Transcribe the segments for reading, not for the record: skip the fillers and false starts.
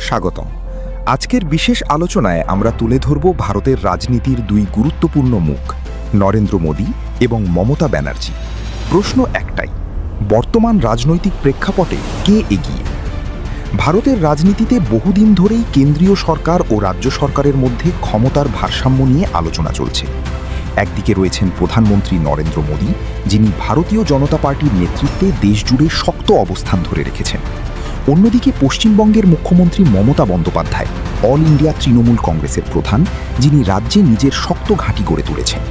স্বাগতম। আজকের বিশেষ আলোচনায় আমরা তুলে ধরব ভারতের রাজনীতির দুই গুরুত্বপূর্ণ মুখ, নরেন্দ্র মোদী এবং মমতা ব্যানার্জি। প্রশ্ন একটাই, বর্তমান রাজনৈতিক প্রেক্ষাপটে কে এগিয়ে? ভারতের রাজনীতিতে বহুদিন ধরেই কেন্দ্রীয় সরকার ও রাজ্য সরকারের মধ্যে ক্ষমতার ভারসাম্য নিয়ে আলোচনা চলছে। একদিকে রয়েছেন প্রধানমন্ত্রী নরেন্দ্র মোদী, যিনি ভারতীয় জনতা পার্টির নেতৃত্বে দেশজুড়ে শক্ত অবস্থান ধরে রেখেছেন। অন্যদিকে পশ্চিমবঙ্গের মুখ্যমন্ত্রী মমতা বন্দ্যোপাধ্যায়, অল ইন্ডিয়া তৃণমূল কংগ্রেসের প্রধান, যিনি রাজ্যে নিজের শক্ত ঘাঁটি গড়ে তুলেছেন।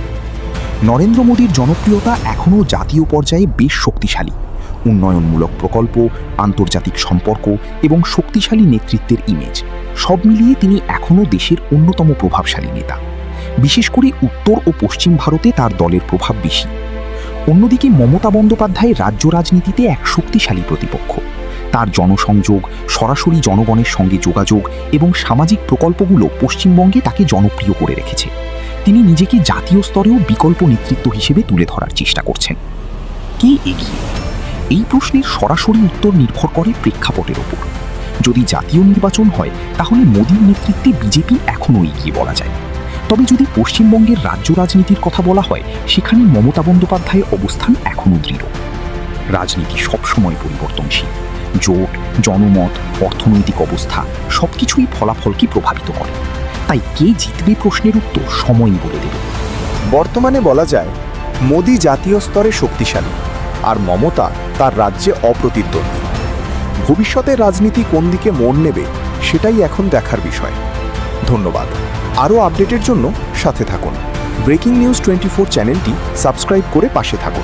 নরেন্দ্র মোদীর জনপ্রিয়তা এখনও জাতীয় পর্যায়ে বেশ শক্তিশালী। উন্নয়নমূলক প্রকল্প, আন্তর্জাতিক সম্পর্ক এবং শক্তিশালী নেতৃত্বের ইমেজ সব মিলিয়ে তিনি এখনও দেশের অন্যতম প্রভাবশালী নেতা। বিশেষ করে উত্তর ও পশ্চিম ভারতে তার দলের প্রভাব বেশি। অন্যদিকে মমতা বন্দ্যোপাধ্যায় রাজ্য রাজনীতিতে এক শক্তিশালী প্রতিপক্ষ। তার জনসংযোগ, সরাসরি জনগণের সঙ্গে যোগাযোগ এবং সামাজিক প্রকল্পগুলো পশ্চিমবঙ্গে তাকে জনপ্রিয় করে রেখেছে। তিনি নিজেকে জাতীয় স্তরেও বিকল্প নেতৃত্ব হিসেবে তুলে ধরার চেষ্টা করছেন। কে এগিয়ে? এই প্রশ্নের সরাসরি উত্তর নির্ভর করে প্রেক্ষাপটের ওপর। যদি জাতীয় নির্বাচন হয়, তাহলে মোদীর নেতৃত্বে বিজেপি এখনও এগিয়ে বলা যায়। তবে যদি পশ্চিমবঙ্গের রাজ্য রাজনীতির কথা বলা হয়, সেখানে মমতা বন্দ্যোপাধ্যায়ের অবস্থান এখনও দৃঢ়। রাজনীতি সবসময় পরিবর্তনশীল। জোট, জনমত, অর্থনৈতিক অবস্থা সবকিছুই ফলাফলকে প্রভাবিত করে। তাই কে জিতবে প্রশ্নের উত্তর সময়ই বলে দেবে। বর্তমানে বলা যায় মোদী জাতীয় স্তরে শক্তিশালী, আর মমতা তার রাজ্যে অপ্রতিদ্বন্দ্বী। ভবিষ্যতের রাজনীতি কোন দিকে মোড় নেবে, সেটাই এখন দেখার বিষয়। ধন্যবাদ। আরও আপডেটের জন্য সাথে থাকুন। ব্রেকিং নিউজ 24 চ্যানেলটি সাবস্ক্রাইব করে পাশে থাকুন।